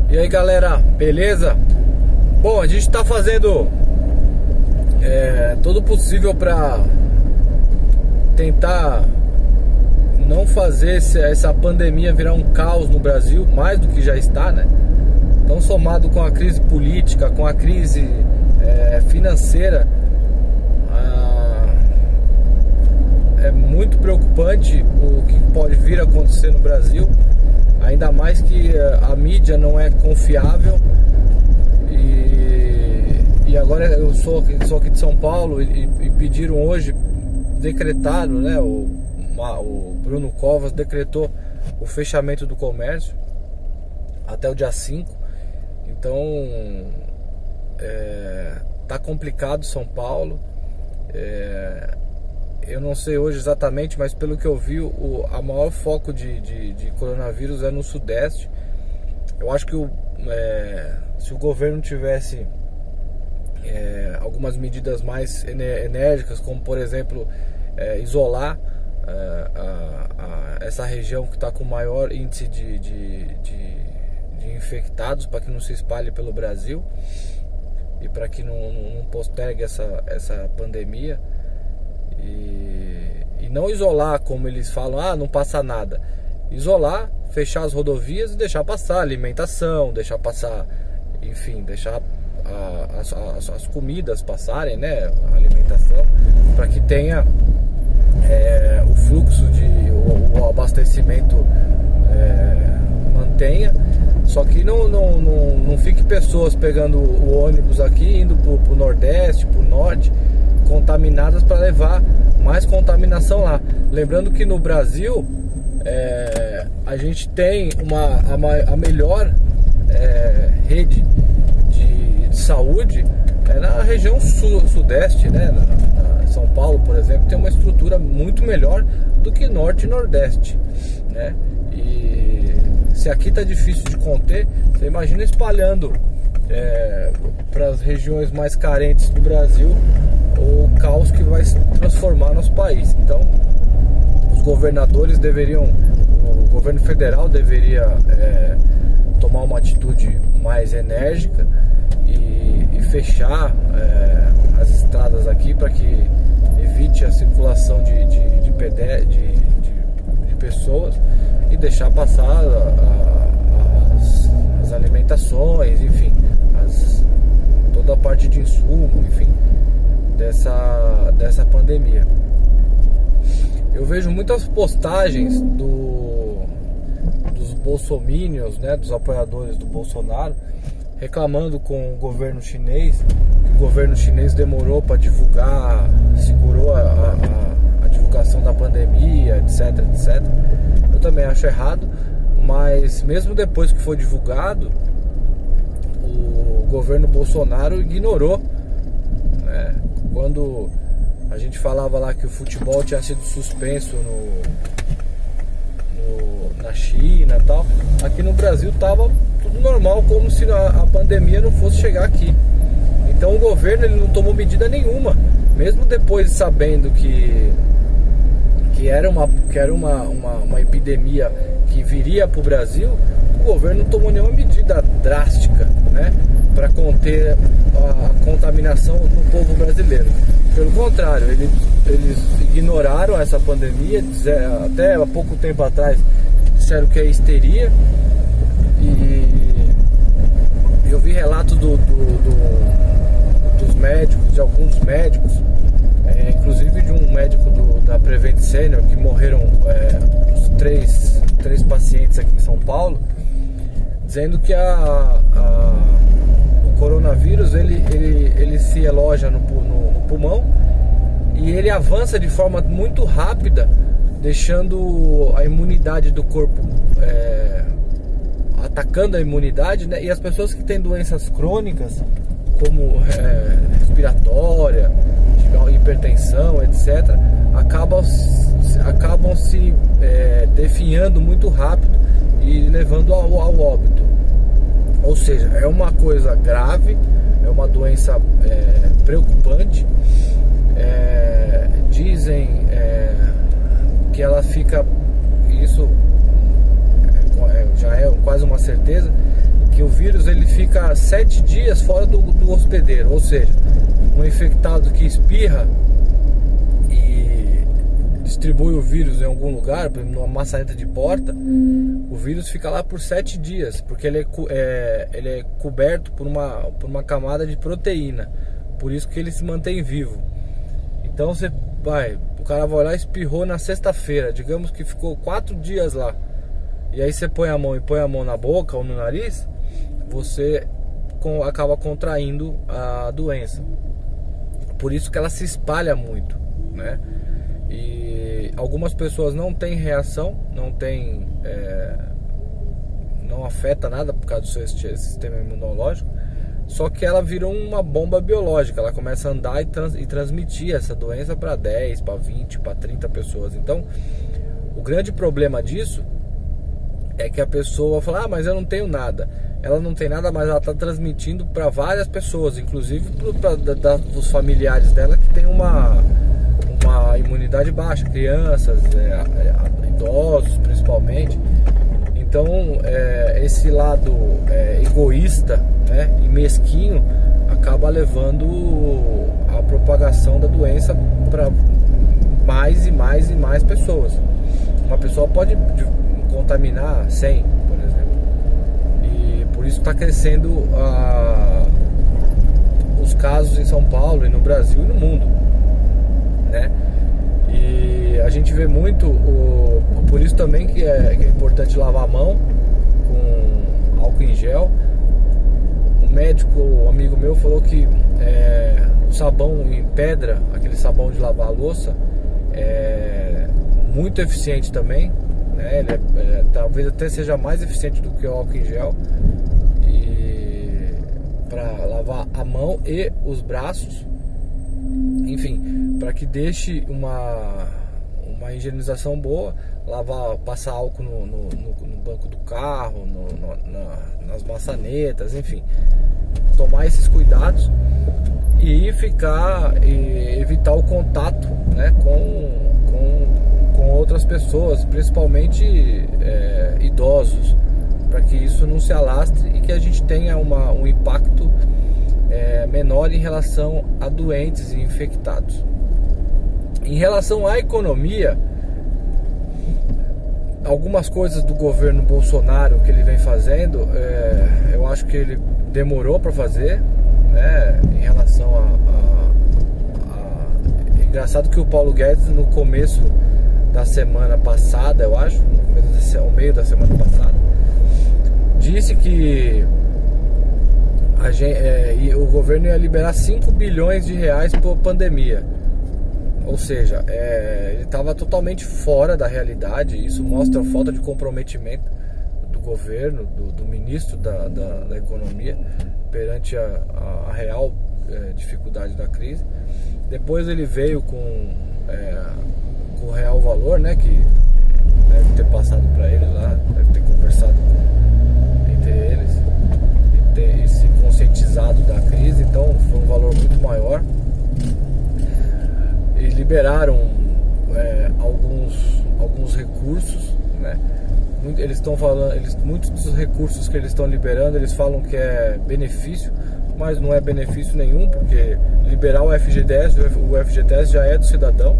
E aí galera, beleza? Bom, a gente tá fazendo todo o possível pra tentar não fazer essa pandemia virar um caos no Brasil, mais do que já está, né? Então, somado com a crise política, com a crise financeira, é muito preocupante o que pode vir a acontecer no Brasil. Ainda mais que a mídia não é confiável. E agora eu sou aqui de São Paulo e pediram hoje, decretaram, né? O Bruno Covas decretou o fechamento do comércio até o dia 5. Então tá complicado São Paulo. Eu não sei hoje exatamente, mas pelo que eu vi, a maior foco de coronavírus é no Sudeste. Eu acho que se o governo tivesse algumas medidas mais enérgicas, como por exemplo isolar essa região que está com maior índice de infectados, para que não se espalhe pelo Brasil e para que não postergue essa pandemia. E não isolar como eles falam, não passa nada. Isolar, fechar as rodovias e deixar passar alimentação, deixar passar, enfim, deixar as comidas passarem, né? A alimentação, para que tenha o fluxo o abastecimento mantenha. Só que não fique pessoas pegando o ônibus aqui, indo pro Nordeste, pro Norte, contaminadas, para levar mais contaminação lá. Lembrando que no Brasil a gente tem a melhor rede de saúde na região sudeste, né? São Paulo, por exemplo, tem uma estrutura muito melhor do que Norte e Nordeste, né? E se aqui tá difícil de conter, você imagina espalhando para as regiões mais carentes do Brasil, o caos que vai se transformar nosso país. Então, os governadores o governo federal deveria tomar uma atitude mais enérgica e fechar as estradas aqui, para que evite a circulação de pessoas e deixar passar as alimentações, enfim, toda a parte de insumo, enfim, dessa pandemia. Eu vejo muitas postagens dos bolsominions, né, dos apoiadores do Bolsonaro, reclamando com o governo chinês, que o governo chinês demorou para divulgar, segurou a divulgação da pandemia, etc, etc. Eu também acho errado, mas mesmo depois que foi divulgado, o governo Bolsonaro ignorou, né? Quando a gente falava lá que o futebol tinha sido suspenso na China e tal, aqui no Brasil tava tudo normal, como se a pandemia não fosse chegar aqui. Então o governo ele não tomou medida nenhuma, mesmo depois sabendo que era uma epidemia que viria para o Brasil. O governo não tomou nenhuma medida drástica, né, para conter a contaminação no povo brasileiro. Pelo contrário, eles ignoraram essa pandemia. Até há pouco tempo atrás disseram que é histeria. E eu vi relatos dos médicos, de alguns médicos, inclusive de um médico da Prevent Senior, que morreram os três pacientes aqui em São Paulo, dizendo que o coronavírus ele se eloja no pulmão e ele avança de forma muito rápida, deixando a imunidade do corpo atacando a imunidade, né? E as pessoas que têm doenças crônicas, como respiratória, hipertensão, etc., acabam se definhando muito rápido e levando ao óbito. Ou seja, é uma coisa grave, é uma doença preocupante. Dizem que ela fica, isso já é quase uma certeza, que o vírus ele fica 7 dias fora do hospedeiro, ou seja, um infectado que espirra e distribui o vírus em algum lugar, por exemplo, numa maçaneta de porta, o vírus fica lá por 7 dias, porque ele é coberto por uma camada de proteína, por isso que ele se mantém vivo. Então o cara vai lá e espirrou na sexta-feira, digamos que ficou 4 dias lá, e aí você põe a mão na boca ou no nariz, você acaba contraindo a doença. Por isso que ela se espalha muito, né? E algumas pessoas não têm reação, não afeta nada por causa do seu sistema imunológico, só que ela virou uma bomba biológica, ela começa a andar e transmitir essa doença para 10, para 20, para 30 pessoas. Então, o grande problema disso é que a pessoa fala, mas eu não tenho nada. Ela não tem nada, mas ela está transmitindo para várias pessoas, inclusive dos familiares dela que tem uma imunidade baixa, crianças, idosos principalmente. Então esse lado egoísta, né, e mesquinho acaba levando a propagação da doença para mais e mais e mais pessoas. Uma pessoa pode contaminar 100, por exemplo, e por isso está crescendo os casos em São Paulo e no Brasil e no mundo, né? E a gente vê muito, por isso também que é importante lavar a mão com álcool em gel. Um médico, um amigo meu, falou que o sabão em pedra, aquele sabão de lavar a louça, é muito eficiente também, né? Ele talvez até seja mais eficiente do que o álcool em gel, e para lavar a mão e os braços, enfim, para que deixe uma higienização boa. Passar álcool no banco do carro, nas maçanetas, enfim, tomar esses cuidados e evitar o contato, né, com outras pessoas, principalmente idosos, para que isso não se alastre e que a gente tenha um impacto menor em relação a doentes e infectados. Em relação à economia, algumas coisas do governo Bolsonaro que ele vem fazendo, eu acho que ele demorou para fazer, né, em relação engraçado que o Paulo Guedes, no começo da semana passada, eu acho, no meio da semana passada, disse que o governo ia liberar 5 bilhões de reais por pandemia. Ou seja, ele estava totalmente fora da realidade. Isso mostra a falta de comprometimento do governo, do ministro da Economia, perante a real dificuldade da crise. Depois ele veio com o real valor, né, que deve ter passado para ele lá, deve ter conversado entre eles e se conscientizado da crise. Então foi um valor muito maior. E liberaram alguns recursos, né? Eles estão falando, muitos dos recursos que eles estão liberando, eles falam que é benefício, mas não é benefício nenhum, porque liberar o FGTS já é do cidadão,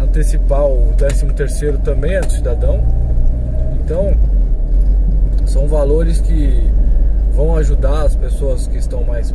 antecipar o 13º também é do cidadão. Então são valores que vão ajudar as pessoas que estão mais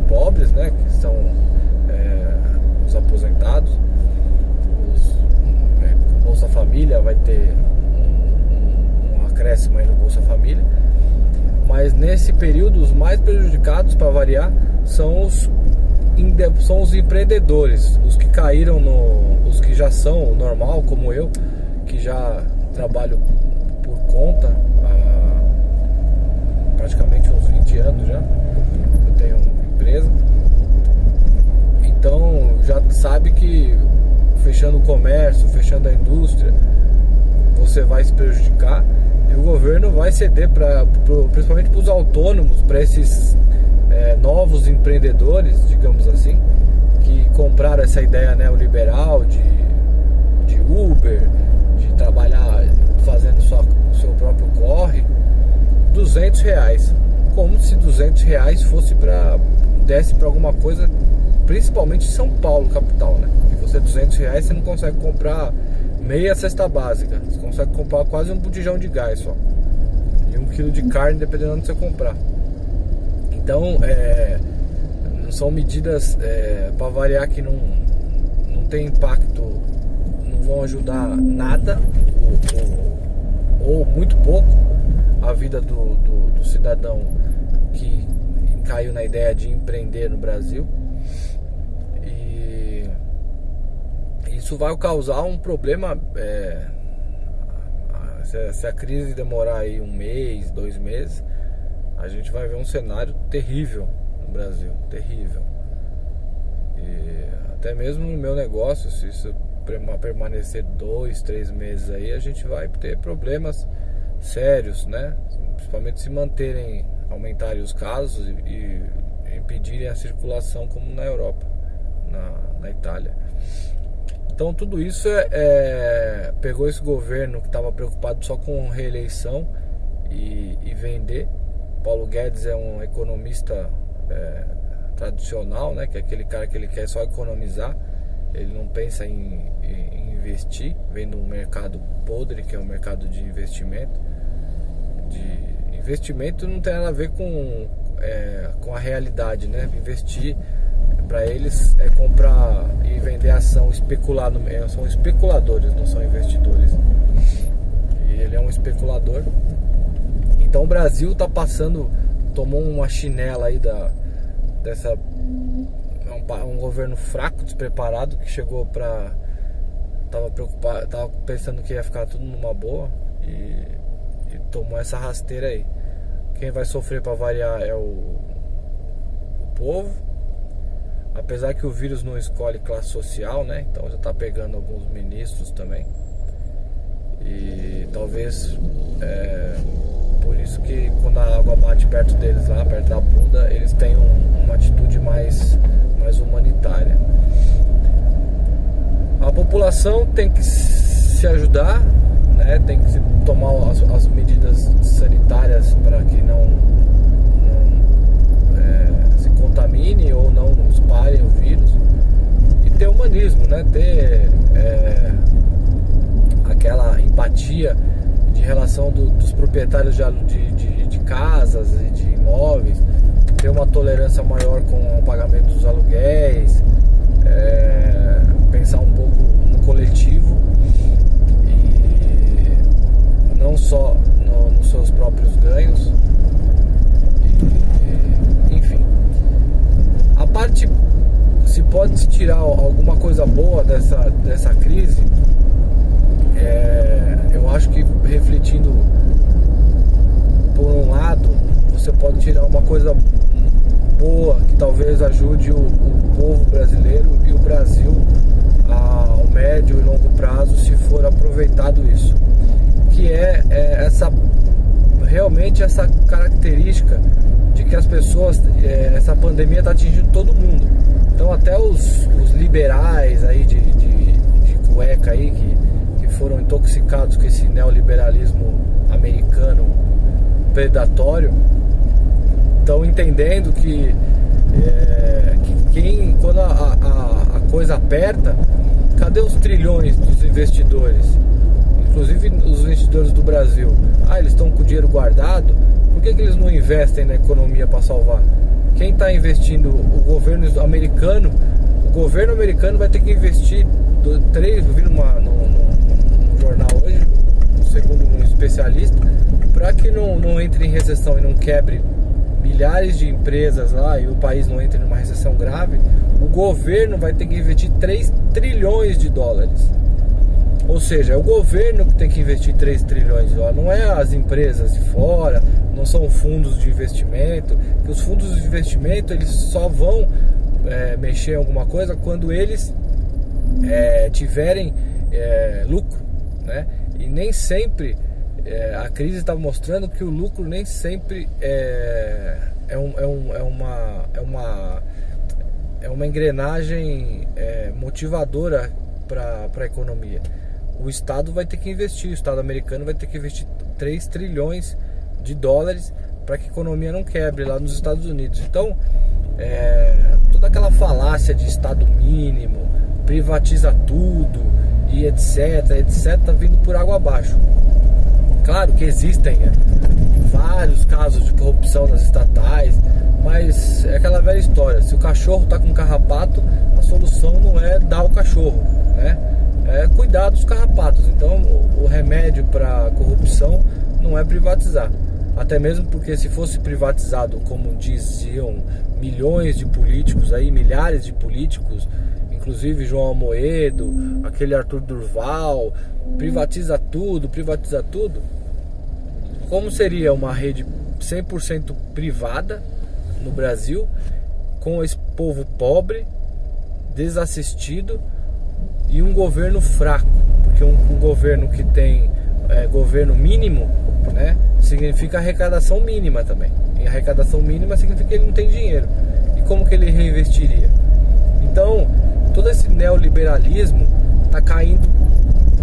pobres, né, que são os aposentados. O Bolsa Família vai ter um acréscimo aí no Bolsa Família, mas nesse período os mais prejudicados, para variar, são os empreendedores, os que caíram os que já são o normal, como eu, que já trabalho por conta há praticamente uns 20 anos já. Eu tenho empresa, então já sabe que fechando o comércio, fechando a indústria, você vai se prejudicar, e o governo vai ceder principalmente para os autônomos, para esses novos empreendedores, digamos assim, que compraram essa ideia neoliberal de Uber, de trabalhar fazendo seu próprio corre. R$200, como se R$200 desse para alguma coisa, principalmente São Paulo, capital, né? Que você R$200 você não consegue comprar meia cesta básica, você consegue comprar quase um botijão de gás só, e 1 quilo de carne, dependendo de onde você comprar. Então, são medidas, para variar, que não tem impacto, não vão ajudar nada, ou muito pouco, a vida do cidadão que caiu na ideia de empreender no Brasil. E isso vai causar um problema, se a crise demorar aí 1 mês, 2 meses, a gente vai ver um cenário terrível no Brasil, terrível. E até mesmo no meu negócio, se isso permanecer 2, 3 meses aí, a gente vai ter problemas sérios, né? Principalmente se aumentarem os casos e impedirem a circulação, como na Europa, na Itália. Então tudo isso pegou esse governo que estava preocupado só com reeleição e vender. Paulo Guedes é um economista tradicional, né? Que é aquele cara que ele quer só economizar, ele não pensa em investir, vendo um mercado podre, que é um mercado de investimento. Investimento não tem nada a ver com a realidade, né? Investir para eles é comprar e vender ação, especular são especuladores, não são investidores. E ele é um especulador. Então o Brasil tá tomou uma chinela aí um governo fraco, despreparado, que chegou tava preocupado, tava pensando que ia ficar tudo numa boa, e tomou essa rasteira aí. Quem vai sofrer, para variar, é o povo, apesar que o vírus não escolhe classe social, né? Então já tá pegando alguns ministros também, e talvez por isso que quando a água bate perto deles, lá perto da bunda, eles têm uma atitude mais humanitária. A população tem que se ajudar, né? Tem que tomar as medidas sanitárias para que não se contamine ou não espalhem o vírus, e ter humanismo, né? Ter aquela empatia de relação dos proprietários de casas e de imóveis, ter uma tolerância maior com o pagamento dos aluguéis, pensar um pouco no coletivo e não só nos seus próprios ganhos. Enfim, a parte, se pode se tirar alguma coisa boa dessa crise, eu acho que, refletindo por um lado, você pode tirar uma coisa boa que talvez ajude o povo brasileiro e o Brasil ao médio e longo prazo, se for aproveitado isso, que realmente essa característica de que as pessoas, essa pandemia está atingindo todo mundo. Então até os liberais aí de cueca aí, que foram intoxicados com esse neoliberalismo americano predatório, estão entendendo que quando a coisa aperta, cadê os trilhões dos investidores? Inclusive os investidores do Brasil. Eles estão com o dinheiro guardado, por que eles não investem na economia para salvar? Quem está investindo? O governo americano vai ter que investir eu vi num jornal hoje, segundo um especialista, para que não entre em recessão e não quebre milhares de empresas lá e o país não entre numa recessão grave, o governo vai ter que investir 3 trilhões de dólares. Ou seja, é o governo que tem que investir 3 trilhões de dólares, não é as empresas de fora, não são fundos de investimento, que os fundos de investimento eles só vão mexer em alguma coisa quando eles tiverem lucro, né? E nem sempre a crise está mostrando que o lucro nem sempre é uma engrenagem motivadora para a economia. O Estado vai ter que investir, o Estado americano vai ter que investir 3 trilhões de dólares para que a economia não quebre lá nos Estados Unidos. Então, toda aquela falácia de Estado mínimo, privatiza tudo e etc, tá vindo por água abaixo. Claro que existem vários casos de corrupção nas estatais, mas é aquela velha história: se o cachorro está com carrapato, a solução não é dar o cachorro, né? É cuidar dos carrapatos. Então o remédio para corrupção não é privatizar. Até mesmo porque, se fosse privatizado, como diziam milhões de políticos aí, milhares de políticos, inclusive João Amoedo, aquele Arthur Durval, privatiza tudo, como seria uma rede 100% privada no Brasil, com esse povo pobre, desassistido e um governo fraco? Porque um governo que tem governo mínimo, né, significa arrecadação mínima também. E arrecadação mínima significa que ele não tem dinheiro. E como que ele reinvestiria? Então, todo esse neoliberalismo tá caindo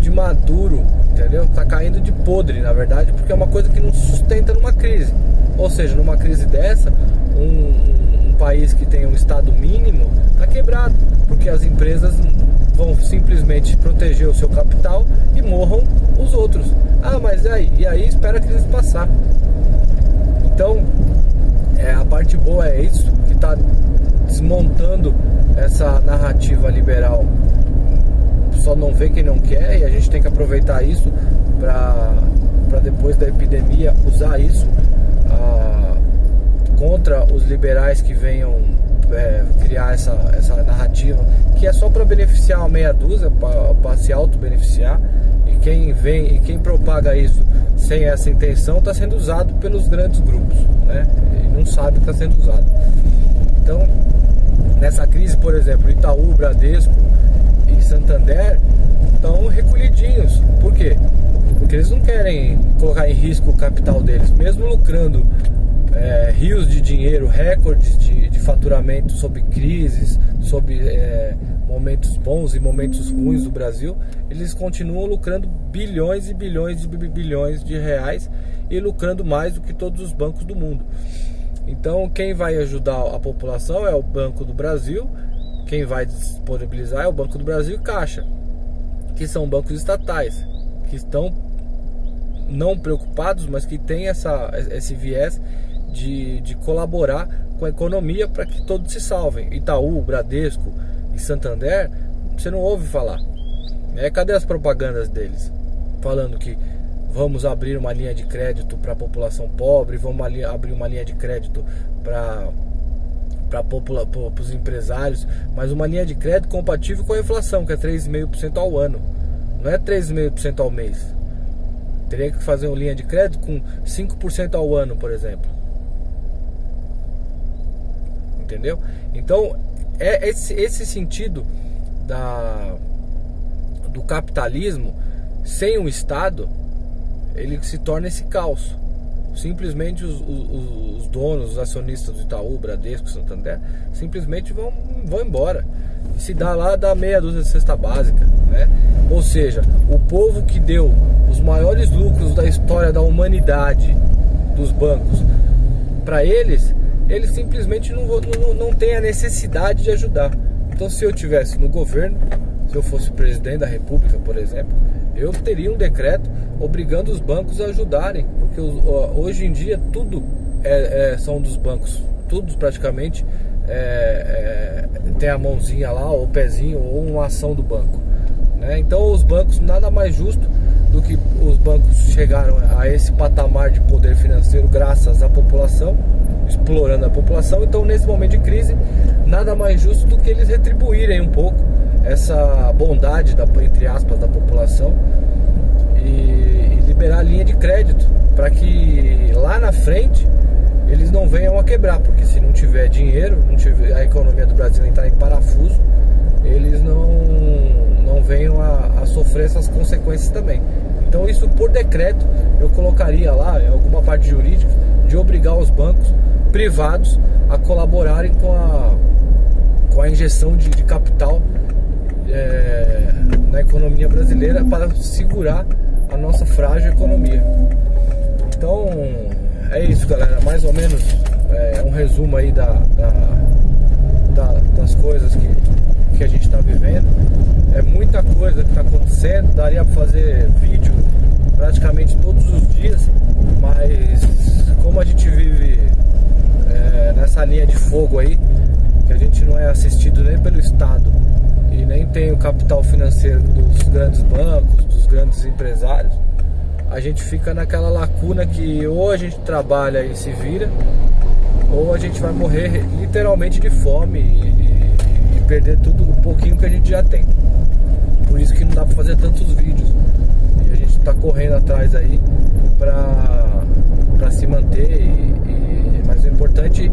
de maduro, entendeu? Tá caindo de podre, na verdade, porque é uma coisa que não se sustenta numa crise. Ou seja, numa crise dessa, um país que tem um estado mínimo tá quebrado, porque as empresas vão simplesmente proteger o seu capital e morram os outros. Ah, mas e aí espera a crise passar. Então, a parte boa é isso, que está desmontando essa narrativa liberal. Só não vê quem não quer, e a gente tem que aproveitar isso para depois da epidemia usar isso contra os liberais que venham criar essa narrativa, que é só para beneficiar uma meia dúzia, para se auto-beneficiar. E quem propaga isso sem essa intenção está sendo usado pelos grandes grupos, né? E não sabe que está sendo usado. Então, nessa crise, por exemplo, Itaú, Bradesco e Santander estão recolhidinhos. Por quê? Porque eles não querem colocar em risco o capital deles, mesmo lucrando rios de dinheiro, recordes de faturamento sob crises, sob momentos bons e momentos ruins do Brasil. Eles continuam lucrando bilhões e bilhões e bilhões de reais, e lucrando mais do que todos os bancos do mundo. Então, quem vai ajudar a população é o Banco do Brasil, quem vai disponibilizar é o Banco do Brasil e Caixa, que são bancos estatais, que estão não preocupados, mas que têm esse viés de colaborar com a economia para que todos se salvem. Itaú, Bradesco e Santander, você não ouve falar. Cadê as propagandas deles? Falando que vamos abrir uma linha de crédito para a população pobre, vamos abrir uma linha de crédito para os empresários, mas uma linha de crédito compatível com a inflação, que é 3,5% ao ano, não é 3,5% ao mês. Teria que fazer uma linha de crédito com 5% ao ano, por exemplo. Entendeu? Então, esse sentido do capitalismo sem o Estado, ele se torna esse caos. Simplesmente os donos, os acionistas do Itaú, Bradesco, Santander, simplesmente vão embora. Se dá lá, dá meia dúzia de cesta básica, né? Ou seja, o povo que deu os maiores lucros da história da humanidade dos bancos, para eles simplesmente não têm a necessidade de ajudar. Então, se eu tivesse no governo, se eu fosse presidente da República, por exemplo, eu teria um decreto obrigando os bancos a ajudarem, porque hoje em dia tudo são dos bancos, tudo praticamente tem a mãozinha lá, ou o pezinho, ou uma ação do banco, né? Então, os bancos, nada mais justo do que os bancos chegaram a esse patamar de poder financeiro graças à população, explorando a população. Então, nesse momento de crise, nada mais justo do que eles retribuírem um pouco essa bondade, entre aspas, da população, e liberar a linha de crédito, para que lá na frente eles não venham a quebrar, porque se não tiver dinheiro, a economia do Brasil entrar em parafuso, eles não venham a sofrer essas consequências também. Então, isso por decreto eu colocaria lá, em alguma parte jurídica, de obrigar os bancos privados a colaborarem com a injeção de capital na economia brasileira, para segurar a nossa frágil economia. Então, é isso, galera, mais ou menos um resumo aí das coisas que a gente está vivendo. É muita coisa que está acontecendo, daria para fazer vídeo praticamente todos os dias, mas como a gente vive nessa linha de fogo aí, que a gente não é assistido nem pelo Estado e nem tem o capital financeiro dos grandes bancos, dos grandes empresários, a gente fica naquela lacuna que ou a gente trabalha e se vira, ou a gente vai morrer literalmente de fome e perder tudo o pouquinho que a gente já tem. Por isso que não dá pra fazer tantos vídeos. E a gente tá correndo atrás aí pra se manter. Mas o importante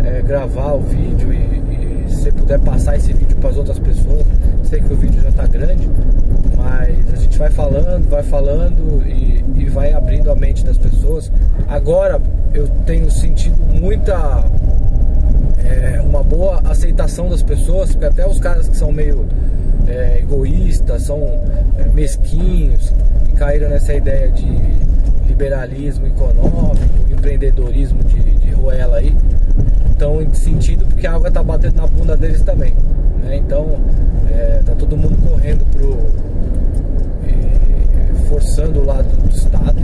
é gravar o vídeo e se você puder passar esse vídeo para as outras pessoas. Sei que o vídeo já tá grande, mas a gente vai falando e vai abrindo a mente das pessoas. Agora eu tenho sentido uma boa aceitação das pessoas, porque até os caras que são meio egoístas, são mesquinhos, que caíram nessa ideia de liberalismo econômico, empreendedorismo de ruela aí, estão sentindo porque a água tá batendo na bunda deles também, né? Então tá todo mundo correndo forçando o lado do Estado,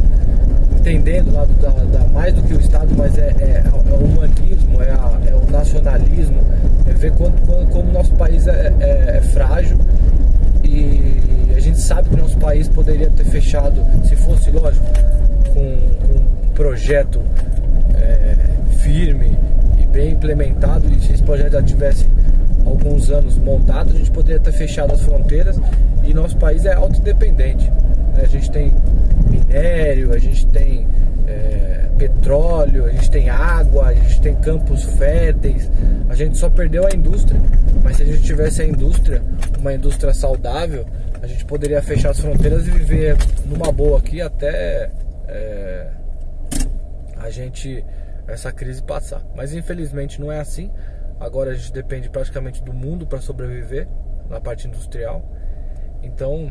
entendendo o lado mais do que o Estado, mas é o humanismo, é o nacionalismo, ver como o nosso país é frágil. E a gente sabe que o nosso país poderia ter fechado, se fosse, lógico, com um projeto firme e bem implementado, e se esse projeto já tivesse alguns anos montado, a gente poderia ter fechado as fronteiras e nosso país é autodependente. A gente tem minério, a gente tem petróleo, a gente tem água, a gente tem campos férteis. A gente só perdeu a indústria, mas se a gente tivesse a indústria, uma indústria saudável, a gente poderia fechar as fronteiras e viver numa boa aqui até essa crise passar. Mas infelizmente não é assim. Agora a gente depende praticamente do mundo para sobreviver na parte industrial. Então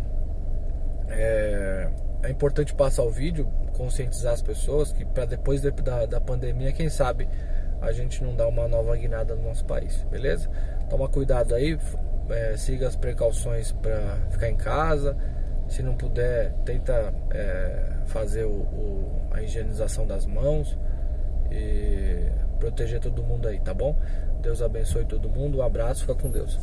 é importante passar o vídeo, conscientizar as pessoas que para depois da pandemia, quem sabe a gente não dá uma nova guinada no nosso país, beleza? Toma cuidado aí, siga as precauções para ficar em casa. Se não puder, tenta fazer a higienização das mãos e proteger todo mundo aí, tá bom? Deus abençoe todo mundo, um abraço, fica com Deus.